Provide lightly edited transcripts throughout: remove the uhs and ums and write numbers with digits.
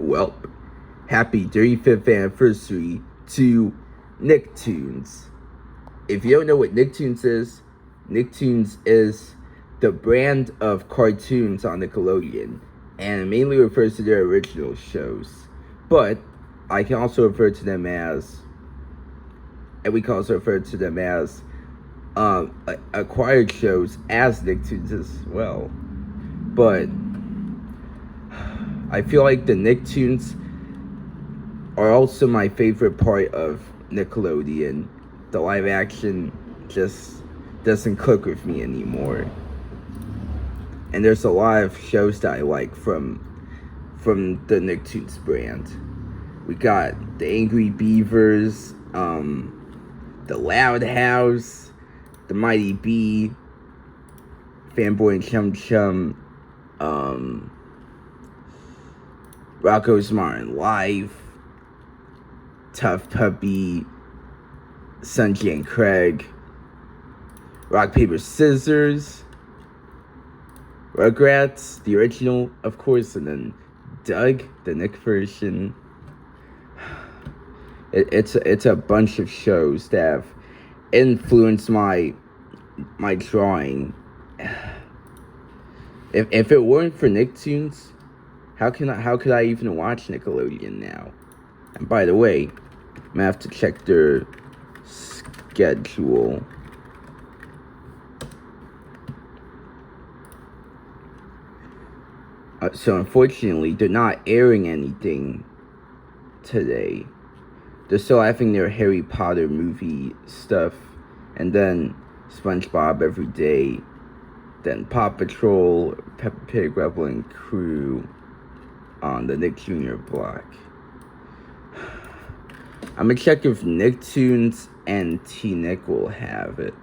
Well, happy 35th anniversary to Nicktoons. If you don't know what Nicktoons is the brand of cartoons on Nickelodeon, and it mainly refers to their original shows. But I can also refer to them as, and we can also refer to them as acquired shows as Nicktoons as well. But I feel like the Nicktoons are also my favorite part of Nickelodeon. The live action just doesn't click with me anymore. And there's a lot of shows that I like from the Nicktoons brand. We got the Angry Beavers, the Loud House, the Mighty Bee, Fanboy and Chum Chum, Rocco's Modern Life, Tough Puppy, Sanjay and Craig, Rock, Paper, Scissors, Rugrats, the original, of course, and then Doug, the Nick version. It's a bunch of shows that have influenced my drawing. If it weren't for Nicktoons, how could I even watch Nickelodeon now? And by the way, I'm gonna have to check their schedule. So unfortunately, they're not airing anything today. They're still having their Harry Potter movie stuff, and then SpongeBob every day, then Paw Patrol, Peppa Pig, Rebel and Crew on the Nick Jr. block. I'm gonna check if Nicktoons and T-Nick will have it.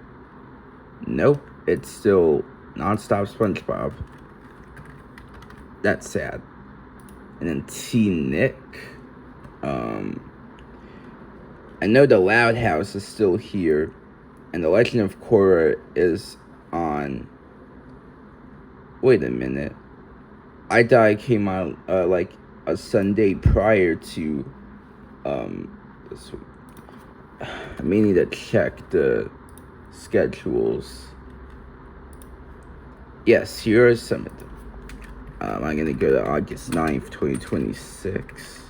Nope, it's still nonstop SpongeBob. That's sad. And then T-Nick, I know the Loud House is still here, and the Legend of Korra is on. Wait a minute. I thought it came out like a Sunday prior to this week. I may need to check the schedules. Yes, here are some of them. I'm gonna go to August 9th, 2026.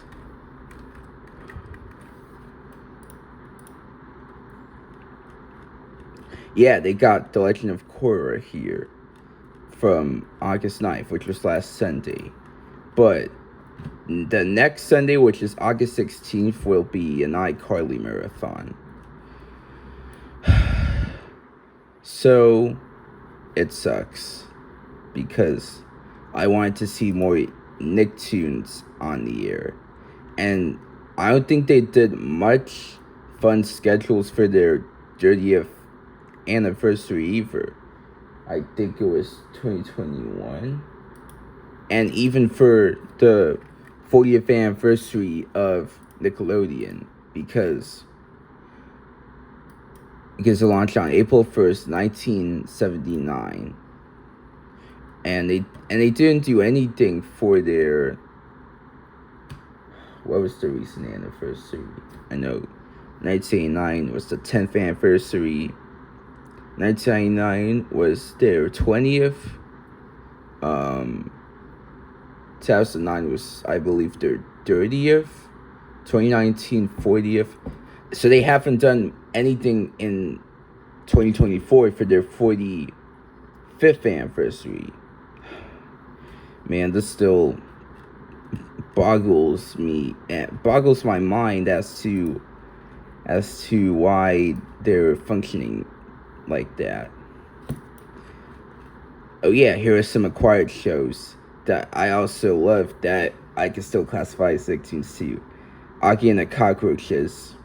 Yeah, they got The Legend of Korra here from August 9th, which was last Sunday. But the next Sunday, which is August 16th, will be an iCarly marathon. So, it sucks. Because I wanted to see more Nicktoons on the air. And I don't think they did much fun schedules for their 30th anniversary either. I think it was 2021. And even for the 40th anniversary of Nickelodeon, because it launched on April 1st, 1979. And they didn't do anything for their, what was the recent anniversary? I know 1989 was the 10th anniversary. 1999 was their 20th. 2009 was, I believe, their 30th. 2019, 40th. So they haven't done anything in 2024 for their 45th anniversary. Man, this still boggles my mind as to why they're functioning like that. Oh yeah, here are some acquired shows that I also love that I can still classify as Nicktoons too. Augie and the Cockroaches.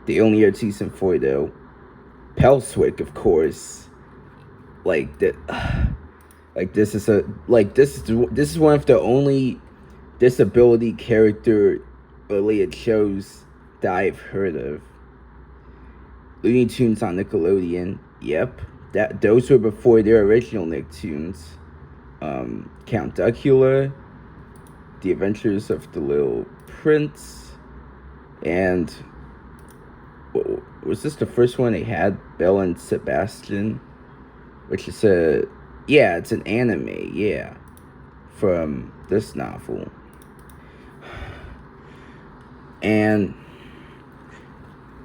They only aired season 4 though. Pelswick, of course. Like that. This is one of the only disability character related shows that I've heard of. Looney Tunes on Nickelodeon. Yep, those were before their original Nicktoons. Count Duckula, The Adventures of the Little Prince, and was this the first one they had? Belle and Sebastian, which is it's an anime, yeah, from this novel. And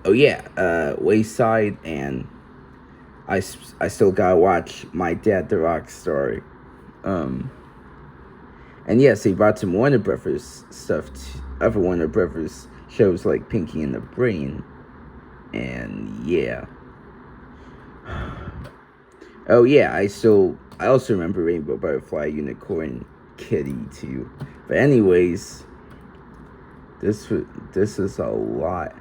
Wayside, and I still gotta watch My Dad the Rockstar. And yes, they brought some Warner Brothers stuff, other Warner Brothers shows like Pinky and the Brain, and yeah. Oh yeah, I also remember Rainbow Butterfly Unicorn Kitty too. But anyways, this is a lot.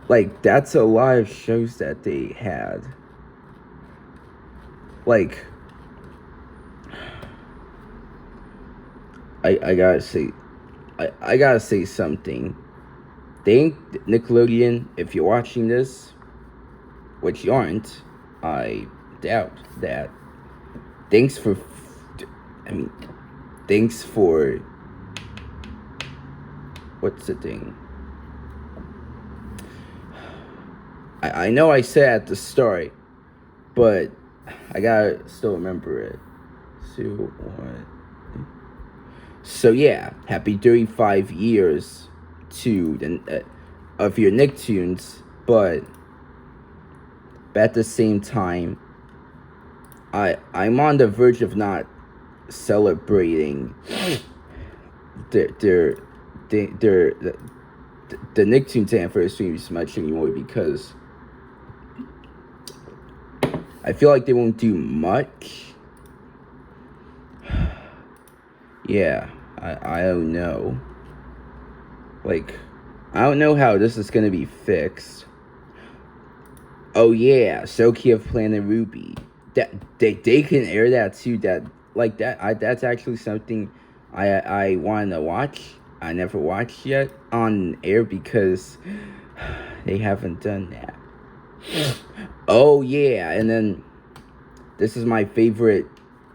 Like, that's a lot of shows that they had. Like, I gotta say, I gotta say something. Nickelodeon, if you're watching this, which you aren't, I doubt that. Thanks for what's the thing? I know I said at the start, but I gotta still remember it. So yeah, happy 35 years to of your Nicktoons, but at the same time, I'm on the verge of not celebrating the Nicktoons anniversary as much anymore, because I feel like they won't do much. Yeah, I don't know. Like, I don't know how this is gonna be fixed. Oh yeah, Soki of Planet Ruby. That they can air that too. That's actually something I want to watch. I never watched yet on air because they haven't done that. Oh yeah, and then this is my favorite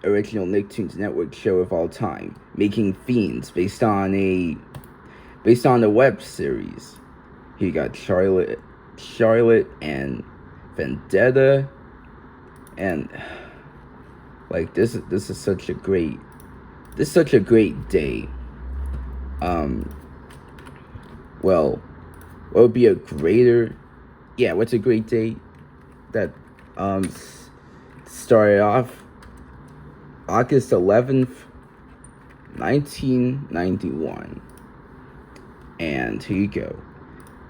original Nicktoons Network show of all time, Making Fiends, based on the web series. Here you got Charlotte and Vendetta, and like this is such a great day. Well, what would be a greater? Yeah, what's a great day that started off August 11th, 1991. And here you go.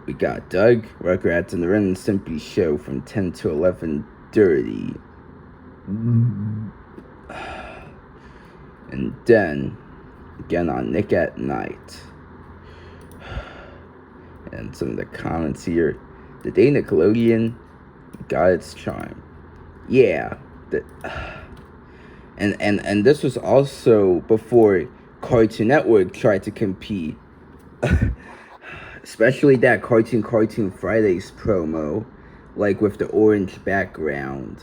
We got Doug, Rugrats, and the Ren and Stimpy show from 10 to 11:30. And then, again on Nick at Night. And some of the comments here. The day Nickelodeon got its charm. Yeah. And this was also before Cartoon Network tried to compete. Especially that Cartoon Fridays promo, like with the orange background,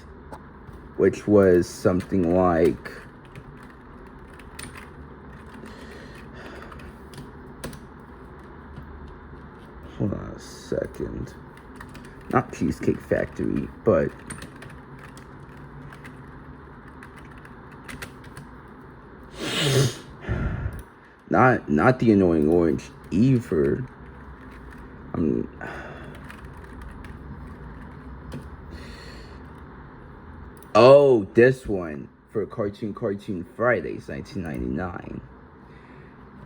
which was something like, hold on a second, not Cheesecake Factory, but not the annoying orange either. Oh, this one for Cartoon Fridays, 1999.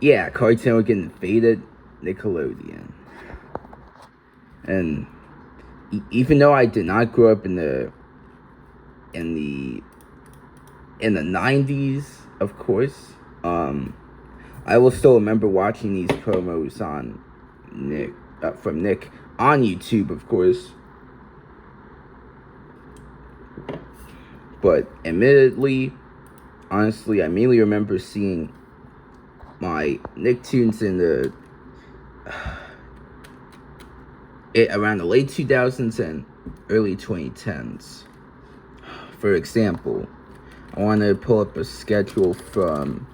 Yeah, Cartoon Network invaded Nickelodeon. And even though I did not grow up in the 90s, of course, I will still remember watching these promos on from Nick on YouTube, of course. But admittedly, honestly, I mainly remember seeing my Nicktoons in the around the late 2000s and early 2010s. For example, I want to pull up a schedule from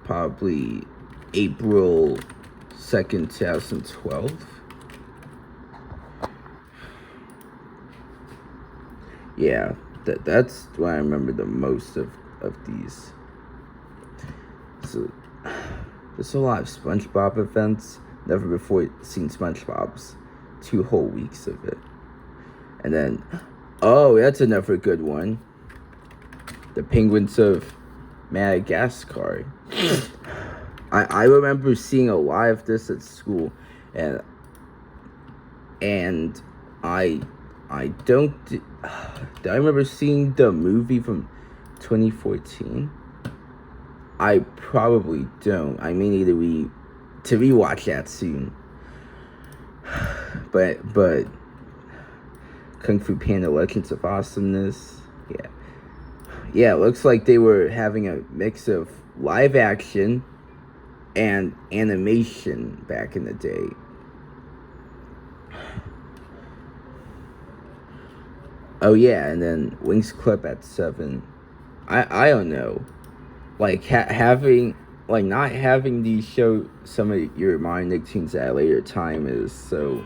probably April 2nd, 2012. Yeah, that's what I remember the most of these. So there's a lot of SpongeBob events. Never before seen SpongeBob's 2 whole weeks of it. And then, oh, that's another good one. The Penguins of Madagascar. I remember seeing a lot of this at school, and I don't. Do I remember seeing the movie from 2014? I probably don't. I may need to rewatch that soon. But Kung Fu Panda Legends of Awesomeness. Yeah, it looks like they were having a mix of live action and animation back in the day. Oh yeah, and then Wings Club at 7. I don't know. Like having not having these show some of your modern Nicktoons at a later time is so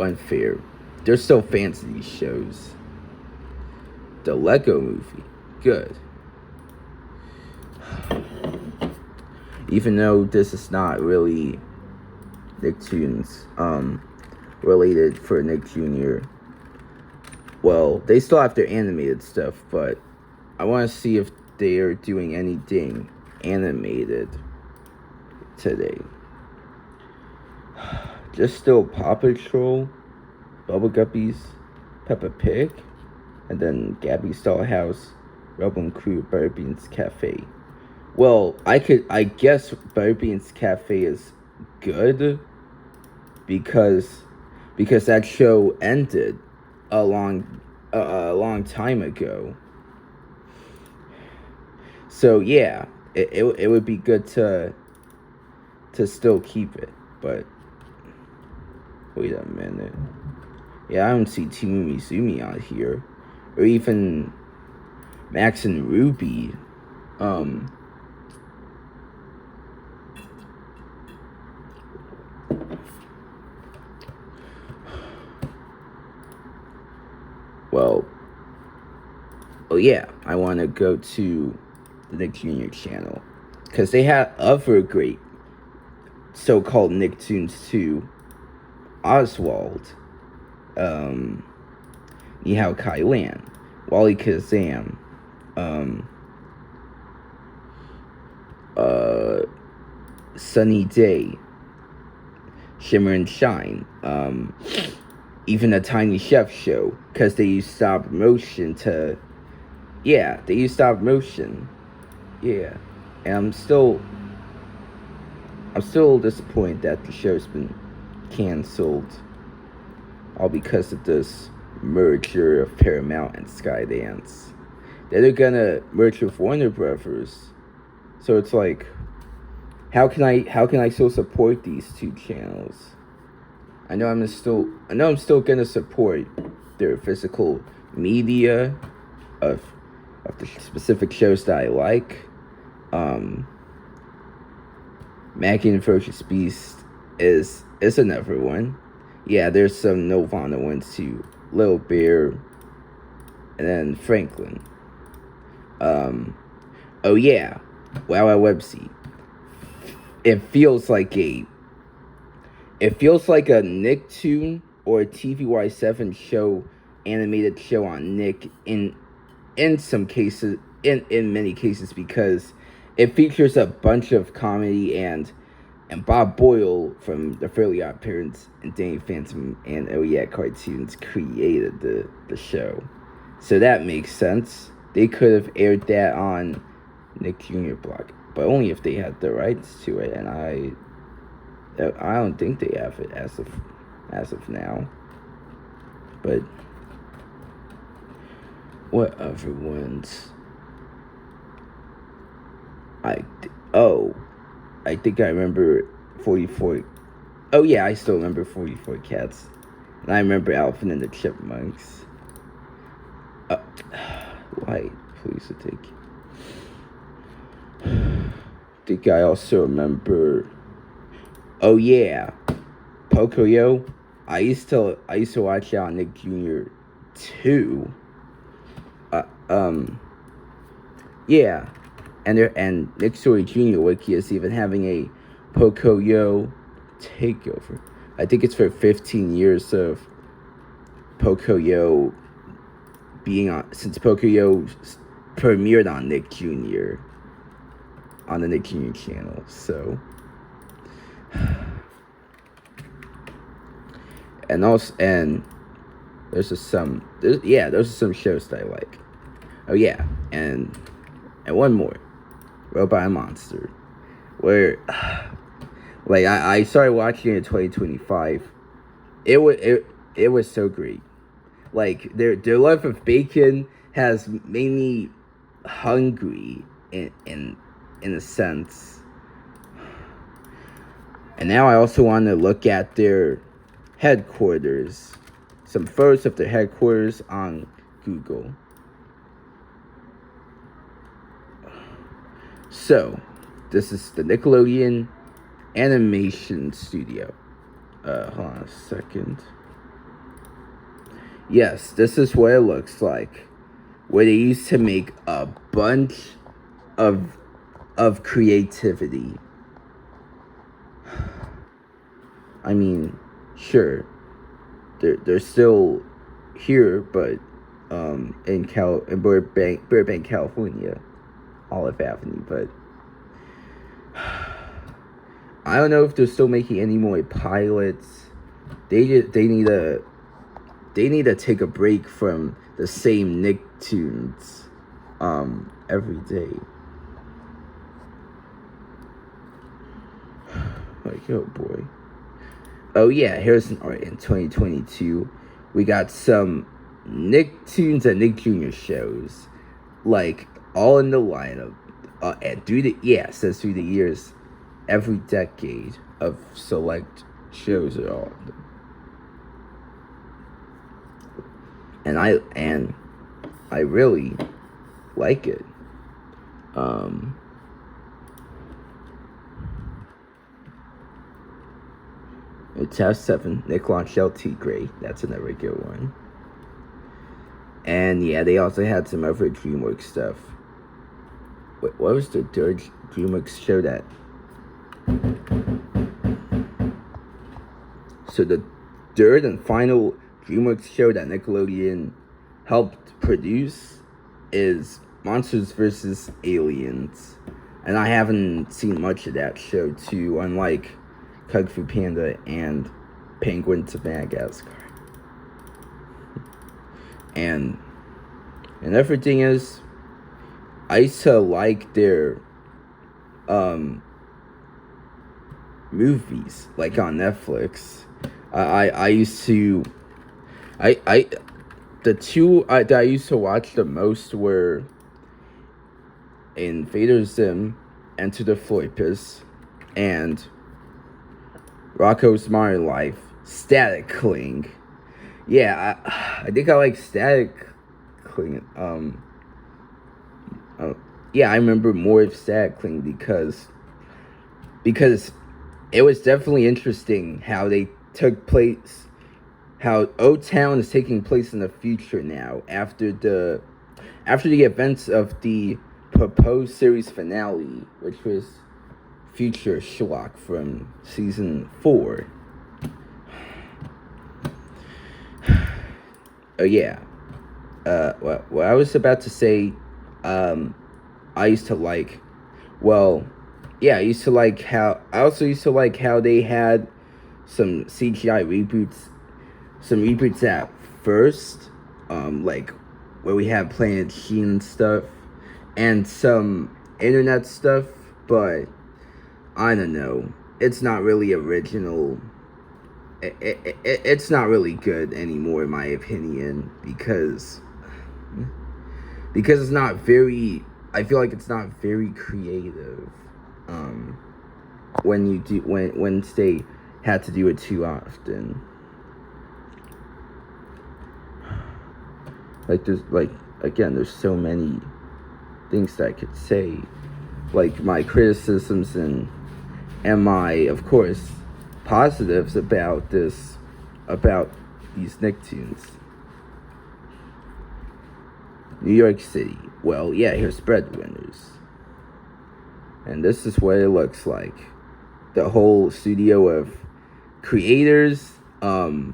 unfair. There's still fans of these shows. The Lego Movie, good. Even though this is not really Nicktoons related for Nick Jr. Well, they still have their animated stuff, but I want to see if they are doing anything animated today. Just still Paw Patrol, Bubble Guppies, Peppa Pig, and then Gabby's Dollhouse, Rebel and Crew, Butterbean's Cafe. Well, I guess Butterbean's Cafe is good because that show ended a long time ago. So yeah, it would be good to still keep it, but wait a minute. Yeah, I don't see Timu Mizumi out here, or even Max and Ruby. Well, oh yeah, I want to go to the Nick Jr. channel, because they have other great so-called Nicktoons too. Oswald, Nihao Kai Lan, Wally Kazam, Sunny Day, Shimmer and Shine, even a Tiny Chef show, because they use stop motion to, yeah, they use stop motion, yeah, and I'm still disappointed that the show's been canceled, all because of this merger of Paramount and Skydance. They're gonna merge with Warner Brothers, so it's like, how can I still support these two channels? I know I'm still gonna support their physical media of the specific shows that I like. Maggie and Ferocious Beast is another one. Yeah, there's some Nirvana ones too. Little Bear, and then Franklin. Oh yeah, Wow Wow Websy. It feels like a Nicktoon or a TVY7 show, animated show on Nick in some cases, in many cases, because it features a bunch of comedy, and Bob Boyle from The Fairly Odd Parents and Danny Phantom and Oh Yeah Cartoons created the show. So that makes sense. They could have aired that on Nick Jr. blog, but only if they had the rights to it, and I don't think they have it as of now. But what other ones? I think I remember 44. Oh yeah, I still remember 44 Cats, and I remember Alvin and the Chipmunks. Why, please, take. think I also remember. Oh yeah, Pocoyo. I used to watch it on Nick Jr. too. Uh, um, yeah, and Nick Story Jr. Wiki is even having a Pocoyo takeover. I think it's for 15 years of Pocoyo being on, since Pocoyo premiered on Nick Jr. on the Nick Jr. channel. So, and also, and there's just some, those are some shows that I like. Oh yeah, and one more, Robot and Monster, where like I started watching it in 2025. It was so great. Like their love of bacon has made me hungry in a sense. And now I also want to look at their headquarters, some photos of their headquarters on Google. So, this is the Nickelodeon Animation Studio. Hold on a second. Yes, this is what it looks like. Where they used to make a bunch of creativity. I mean, sure, they're still here, but in Burbank, California, Olive Avenue. But I don't know if they're still making any more pilots. They need to take a break from the same Nicktoons every day. Like, oh boy. Oh yeah, here's an art in 2022. We got some Nicktoons and Nick Jr. shows, like all in the lineup. And through the years, every decade of select shows are on. And I really like it. It's F7, Nickelodeon Shell T Gray. That's another good one. And yeah, they also had some other DreamWorks stuff. Wait, what was the third DreamWorks show that? So the third and final DreamWorks show that Nickelodeon helped produce is Monsters vs. Aliens. And I haven't seen much of that show too, unlike Kung Fu Panda and Penguins of Madagascar. And everything is, I used to like their movies, like on Netflix. I used to, the two that I used to watch the most were Invader Zim, Enter the Floipus, and Rocco's Modern Life, Static Cling. Yeah, I think I like Static Cling. Yeah, I remember more of Static Cling because it was definitely interesting how they took place, how O-Town is taking place in the future now after the events of the proposed series finale, which was Future Schlock from season 4. Oh yeah. What I was about to say, I used to like, I also used to like how they had some CGI reboots at first, like where we had Planet Sheen stuff and some internet stuff, but I don't know, it's not really original. It's not really good anymore, in my opinion, because it's not very, I feel like it's not very creative. When they had to do it too often. Like there's so many things that I could say, like my criticisms and my, of course, positives about these Nicktoons. New York City. Well, yeah, here's breadwinners. And this is what it looks like. The whole studio of creators, writers,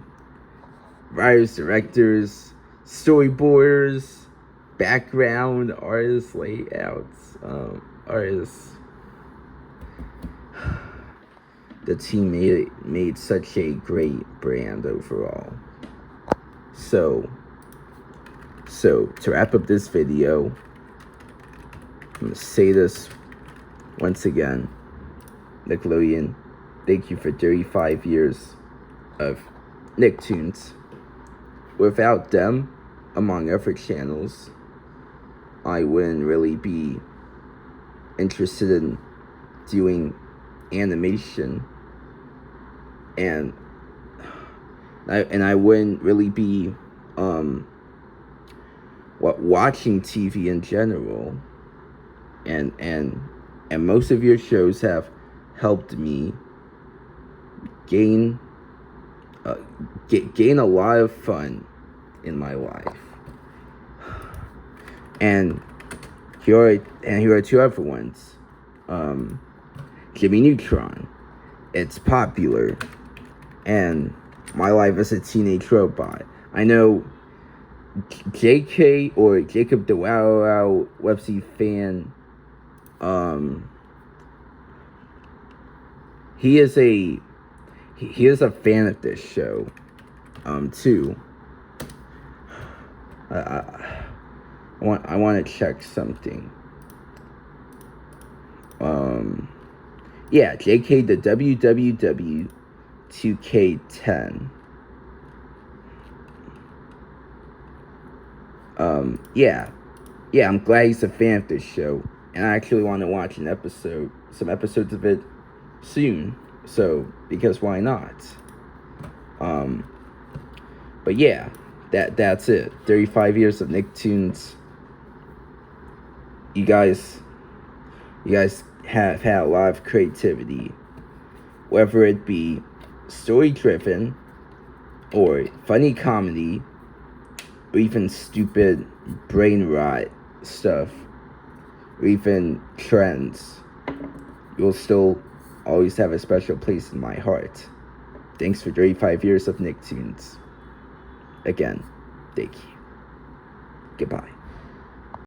directors, storyboarders, background artists, layouts, artists. The team made such a great brand overall. So to wrap up this video, I'm gonna say this once again. Nickelodeon, thank you for 35 years of Nicktoons. Without them, among other channels, I wouldn't really be interested in doing animation, and I wouldn't really be watching TV in general, and most of your shows have helped me gain a lot of fun in my life. And here are two other ones. Jimmy Neutron. It's popular. And My Life as a Teenage Robot. I know JK, or Jacob the Wow Wow Websy fan, he is a fan of this show, too. I want to check something. Yeah, JK the WWW 2K10. Yeah, I'm glad he's a fan of this show, and I actually want to watch some episodes of it soon. So, because why not? But yeah, that's it. 35 years of Nicktoons. You guys have had a lot of creativity, whether it be story-driven, or funny comedy, or even stupid brain rot stuff, or even trends. You'll still always have a special place in my heart. Thanks for 35 years of Nicktoons. Again, thank you. Goodbye.